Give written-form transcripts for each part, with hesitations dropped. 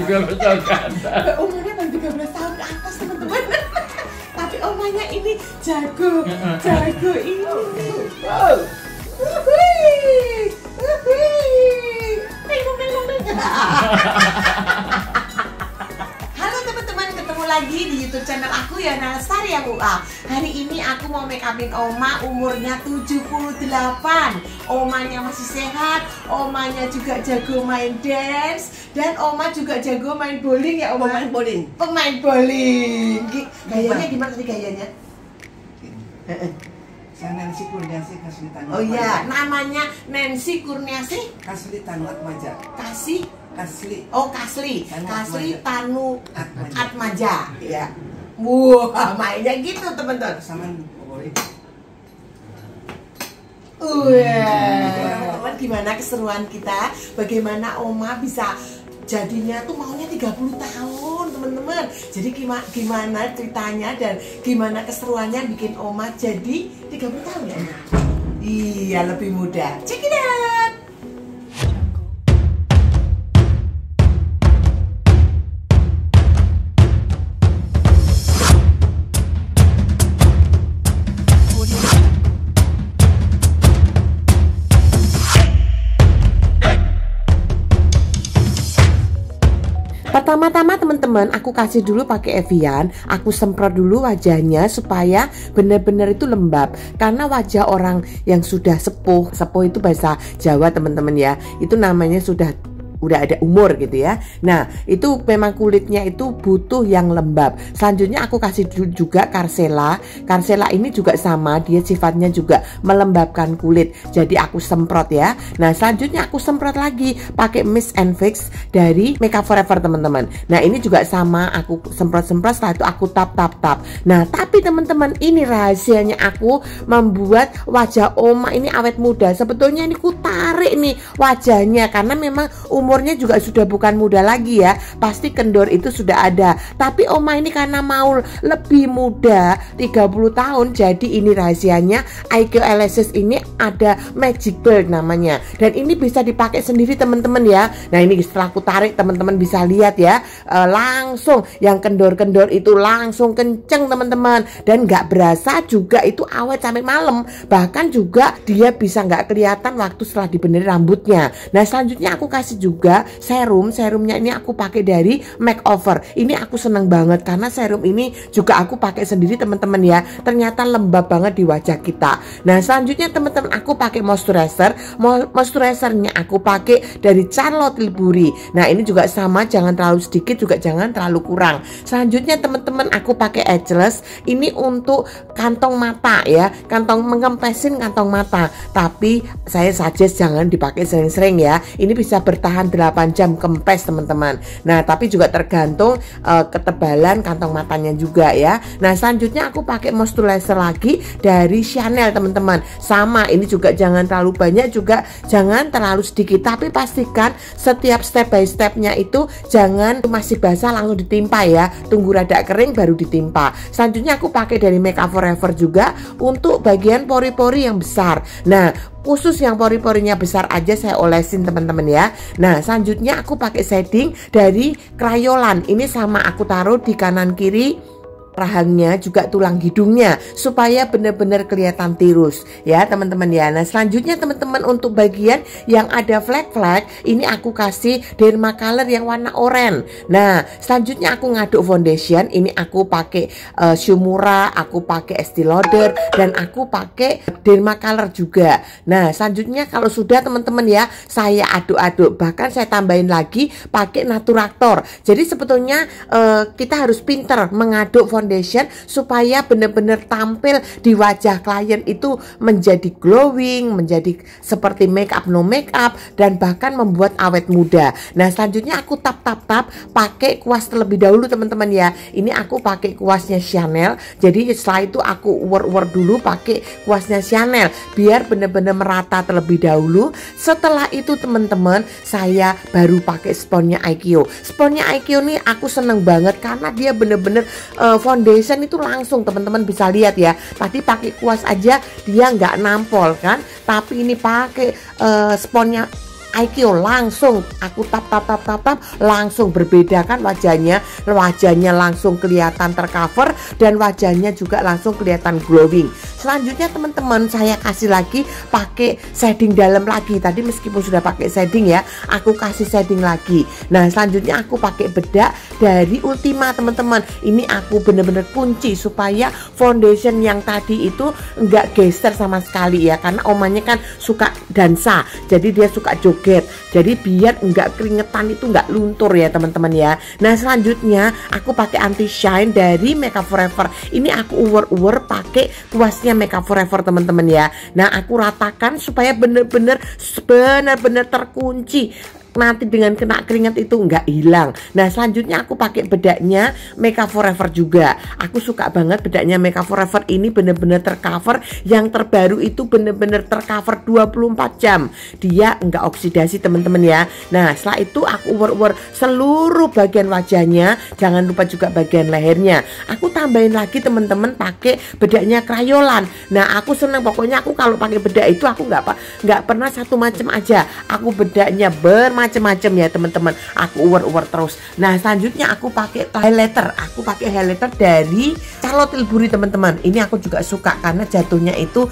13 tahun ke atas. Umurnya baru 13 tahun ke atas teman-teman. Tapi omanya ini jago ini. Wow. Halo teman-teman, ketemu lagi di YouTube channel aku ya, Lestari MUA. Hari ini aku mau make upin oma, umurnya 78. Omanya masih sehat, omanya juga jago main dance, dan oma juga jago main bowling ya, oma. Pemain bowling. Gayanya gimana tadi gayanya? Saya Nancy Kurniasih Kaslitan. Oh iya, namanya Nancy Kurniasih Kaslitan Atmaja. Kasli. Oh Kasli Tanu Atmaja. Ya. Wah, mainnya gitu teman-teman. Sama boleh. Teman-teman, gimana keseruan kita? Bagaimana oma bisa jadinya tuh maunya 30 tahun teman-teman. Jadi gimana ceritanya dan gimana keseruannya bikin oma jadi 30 tahun ya? Iya, lebih muda. Check it out. Pertama-tama teman-teman, aku kasih dulu pakai Evian, aku semprot dulu wajahnya supaya benar-benar itu lembab. Karena wajah orang yang sudah sepuh itu bahasa Jawa teman-teman ya, itu namanya udah ada umur gitu ya. Nah, itu memang kulitnya itu butuh yang lembab. Selanjutnya aku kasih juga Karsela. Karsela ini juga sama, dia sifatnya juga melembabkan kulit. Jadi aku semprot ya. Nah, selanjutnya aku semprot lagi pakai Mist and Fix dari Makeup Forever teman-teman. Nah, ini juga sama, aku semprot-semprot, setelah itu aku tap. Nah, tapi teman-teman, ini rahasianya aku membuat wajah oma ini awet muda. Sebetulnya ini ku tarik nih wajahnya karena memang umurnya juga sudah bukan muda lagi ya, pasti kendor itu sudah ada. Tapi oma ini karena mau lebih muda 30 tahun, jadi ini rahasianya IQ Elasis ini ada Magic Bulb namanya, dan ini bisa dipakai sendiri teman-teman ya. Nah, ini setelah aku tarik teman-teman bisa lihat ya, langsung yang kendor-kendor itu langsung kenceng teman-teman, dan nggak berasa juga itu awet sampai malam. Bahkan juga dia bisa nggak kelihatan waktu setelah dibenerin rambutnya. Nah, selanjutnya aku kasih juga serumnya ini aku pakai dari Makeover. Ini aku seneng banget karena serum ini juga aku pakai sendiri teman-teman ya. Ternyata lembab banget di wajah kita. Nah, selanjutnya teman-teman aku pakai moisturizer. Moisturizernya aku pakai dari Charlotte Tilbury. Nah, ini juga sama, jangan terlalu sedikit juga jangan terlalu kurang. Selanjutnya teman-teman aku pakai Ageless. Ini untuk kantong mata ya, mengempesin kantong mata. Tapi saya suggest jangan dipakai sering-sering ya. Ini bisa bertahan 8 jam kempes teman-teman. Nah, tapi juga tergantung ketebalan kantong matanya juga ya. Nah, selanjutnya aku pakai moisturizer lagi dari Chanel teman-teman. Sama, ini juga jangan terlalu banyak juga jangan terlalu sedikit, tapi pastikan setiap step by stepnya itu jangan masih basah langsung ditimpa ya. Tunggu rada kering baru ditimpa. Selanjutnya aku pakai dari Makeup Forever juga untuk bagian pori-pori yang besar. Nah, khusus yang pori-porinya besar aja saya olesin teman-teman ya. Nah, selanjutnya aku pakai shading dari Crayolan. Ini sama aku taruh di kanan kiri rahangnya juga tulang hidungnya supaya benar-benar kelihatan tirus ya teman-teman ya. Nah, selanjutnya teman-teman untuk bagian yang ada flek-flek ini aku kasih Dermacolor yang warna oranye. Nah, selanjutnya aku ngaduk foundation. Ini aku pakai Shumura, aku pakai Estee Lauder, dan aku pakai Dermacolor juga. Nah, selanjutnya kalau sudah teman-teman ya, saya aduk-aduk, bahkan saya tambahin lagi pakai Naturator. Jadi sebetulnya kita harus pinter mengaduk foundation supaya benar-benar tampil di wajah klien itu menjadi glowing, menjadi seperti make up no make up, dan bahkan membuat awet muda. Nah, selanjutnya aku tap pakai kuas terlebih dahulu teman-teman ya. Ini aku pakai kuasnya Chanel. Jadi setelah itu aku uwer dulu pakai kuasnya Chanel biar benar-benar merata terlebih dahulu. Setelah itu teman-teman saya baru pakai sponnya IQ. Sponnya IQ nih aku seneng banget karena dia bener-bener foundation itu langsung teman-teman bisa lihat ya. Tadi pakai kuas aja dia nggak nampol kan, tapi ini pakai sponnya IQ langsung aku tap langsung berbeda kan wajahnya langsung kelihatan tercover dan wajahnya juga langsung kelihatan glowing. Selanjutnya teman-teman, saya kasih lagi pakai shading dalam lagi. Tadi meskipun sudah pakai shading ya, aku kasih shading lagi. Nah selanjutnya aku pakai bedak dari Ultima teman-teman. Ini aku bener-bener kunci supaya foundation yang tadi itu enggak geser sama sekali ya, karena omanya kan suka dansa, jadi dia suka joget, jadi biar enggak keringetan itu enggak luntur ya teman-teman ya. Nah selanjutnya aku pakai anti shine dari Makeup Forever. Ini aku uwer pakai kuasnya Makeup Forever teman-teman ya. Nah aku ratakan supaya bener-bener terkunci, nanti dengan kena keringat itu nggak hilang. Nah selanjutnya aku pakai bedaknya Makeup Forever juga. Aku suka banget bedaknya Makeup Forever ini, bener-bener tercover. Yang terbaru itu bener-bener tercover 24 jam. Dia nggak oksidasi teman-teman ya. Nah setelah itu aku uwer seluruh bagian wajahnya, jangan lupa juga bagian lehernya. Aku tambahin lagi teman-teman pakai bedaknya Crayolan. Nah aku seneng, pokoknya aku kalau pakai bedak itu aku nggak pernah satu macam aja. Aku bedaknya macam-macam ya teman-teman, aku uwer terus. Nah selanjutnya aku pakai highlighter. Aku pakai highlighter dari Charlotte Tilbury teman-teman. Ini aku juga suka karena jatuhnya itu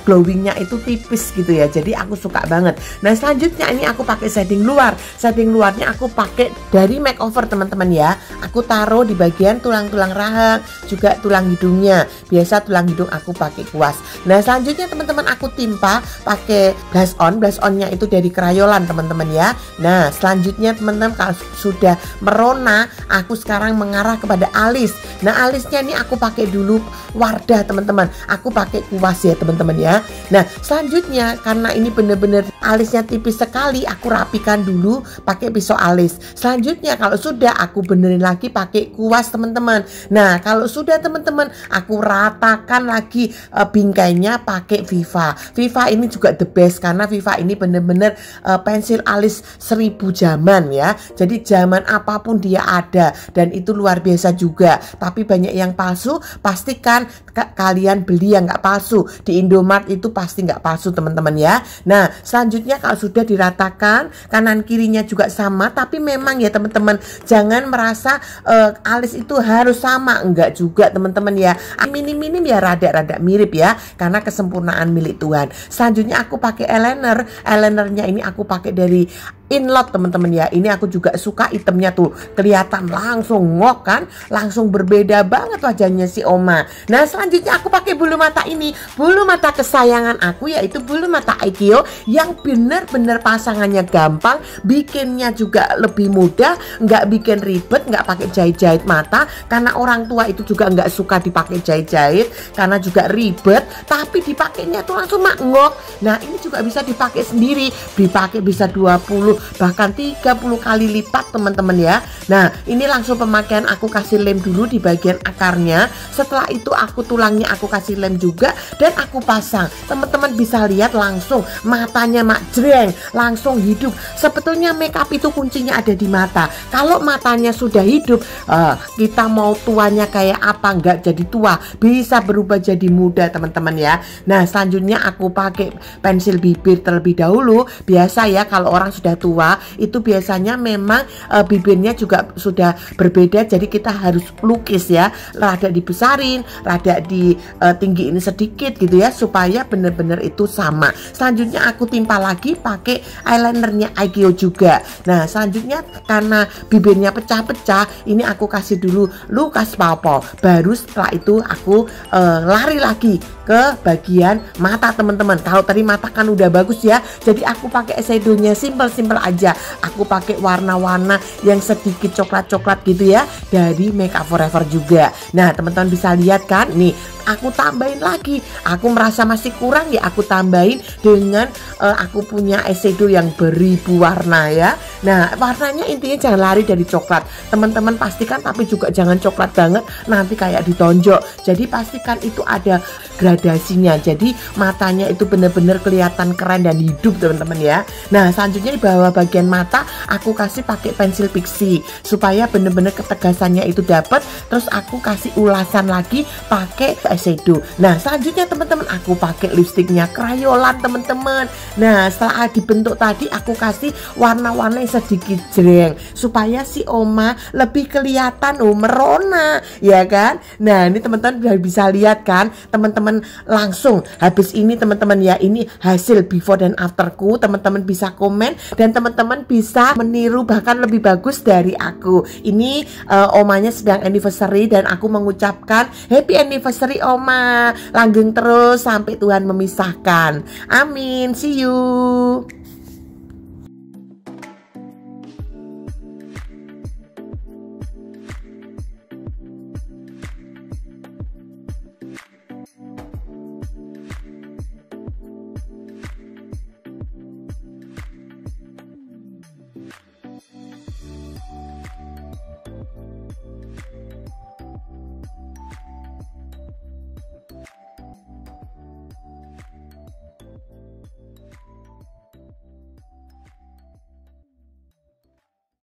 glowingnya itu tipis gitu ya, jadi aku suka banget. Nah selanjutnya ini aku pakai shading luar. Shading luarnya aku pakai dari Makeover teman-teman ya. Aku taruh di bagian tulang-tulang rahang, juga tulang hidungnya. Biasa tulang hidung aku pakai kuas. Nah selanjutnya teman-teman aku timpa pakai blush onnya itu dari Crayolan teman-teman ya. Nah selanjutnya teman-teman, kalau sudah merona, aku sekarang mengarah kepada alis. Nah alisnya ini aku pakai dulu Wardah teman-teman. Aku pakai kuas ya teman-teman ya. Nah selanjutnya karena ini bener-bener alisnya tipis sekali, aku rapikan dulu pakai pisau alis. Selanjutnya kalau sudah, aku benerin lagi pakai kuas teman-teman. Nah kalau sudah teman-teman, aku ratakan lagi bingkainya pakai Viva. Viva ini juga the best karena Viva ini bener-bener pensil alis 1000 zaman ya. Jadi zaman apapun dia ada, dan itu luar biasa juga. Tapi banyak yang palsu, pastikan kalian beli yang nggak palsu. Di Indomart itu pasti nggak palsu teman-teman ya. Nah selanjutnya kalau sudah diratakan kanan kirinya juga sama, tapi memang ya teman-teman, jangan merasa alis itu harus sama, enggak juga teman-teman ya. Minim-minim ya, rada-rada mirip ya, karena kesempurnaan milik Tuhan. Selanjutnya aku pakai eyelinernya ini aku pakai dari Inlot teman-teman ya. Ini aku juga suka, itemnya tuh kelihatan langsung ngok kan, langsung berbeda banget wajahnya si Oma. Nah selanjutnya aku pakai bulu mata ini, bulu mata kesayangan aku, yaitu bulu mata Aikyo, yang bener-bener pasangannya gampang, bikinnya juga lebih mudah, nggak bikin ribet, nggak pakai jahit-jahit mata, karena orang tua itu juga nggak suka dipakai jahit-jahit karena juga ribet, tapi dipakainya tuh langsung ngok. Nah ini juga bisa dipakai sendiri, dipakai bisa 20 bahkan 30 kali lipat teman-teman ya. Nah ini langsung pemakaian, aku kasih lem dulu di bagian akarnya. Setelah itu aku tulangnya aku kasih lem juga dan aku pasang. Teman-teman bisa lihat langsung matanya jreng, langsung hidup. Sebetulnya makeup itu kuncinya ada di mata. Kalau matanya sudah hidup, kita mau tuanya kayak apa, nggak jadi tua, bisa berubah jadi muda teman-teman ya. Nah selanjutnya aku pakai pensil bibir terlebih dahulu. Biasa ya kalau orang sudah tua itu biasanya memang bibirnya juga sudah berbeda, jadi kita harus lukis ya, rada dibesarin, rada ditinggiin sedikit gitu ya, supaya bener-bener itu sama. Selanjutnya aku timpa lagi pakai eyelinernya Aikyo juga. Nah selanjutnya karena bibirnya pecah-pecah, ini aku kasih dulu lukas palpol. Baru setelah itu aku lari lagi ke bagian mata teman-teman. Kalau tadi mata kan udah bagus ya, jadi aku pakai eyeshadow-nya simple aja. Aku pakai warna-warna yang sedikit coklat-coklat gitu ya, dari Makeup Forever juga. Nah teman-teman bisa lihat kan, nih aku tambahin lagi. Aku merasa masih kurang ya, aku tambahin dengan aku punya eyeshadow yang beribu warna ya. Nah warnanya intinya jangan lari dari coklat teman-teman, pastikan, tapi juga jangan coklat banget nanti kayak ditonjok. Jadi pastikan itu ada gradasinya, jadi matanya itu bener-bener kelihatan keren dan hidup teman-teman ya. Nah selanjutnya di bawah bawah bagian mata aku kasih pakai pensil pixie supaya bener-bener ketegasannya itu dapat. Terus aku kasih ulasan lagi pakai eyeshadow. Nah selanjutnya teman-teman aku pakai lipstiknya Crayolan teman-teman. Nah setelah dibentuk tadi aku kasih warna-warna yang sedikit jreng supaya si Oma lebih kelihatan merona ya kan. Nah ini teman-teman bisa lihat kan teman-teman langsung habis ini teman-teman ya, ini hasil before dan afterku. Teman-teman bisa komen dan teman-teman bisa meniru bahkan lebih bagus dari aku. Ini Omanya sedang anniversary dan aku mengucapkan happy anniversary Oma, langgeng terus sampai Tuhan memisahkan, amin. See you.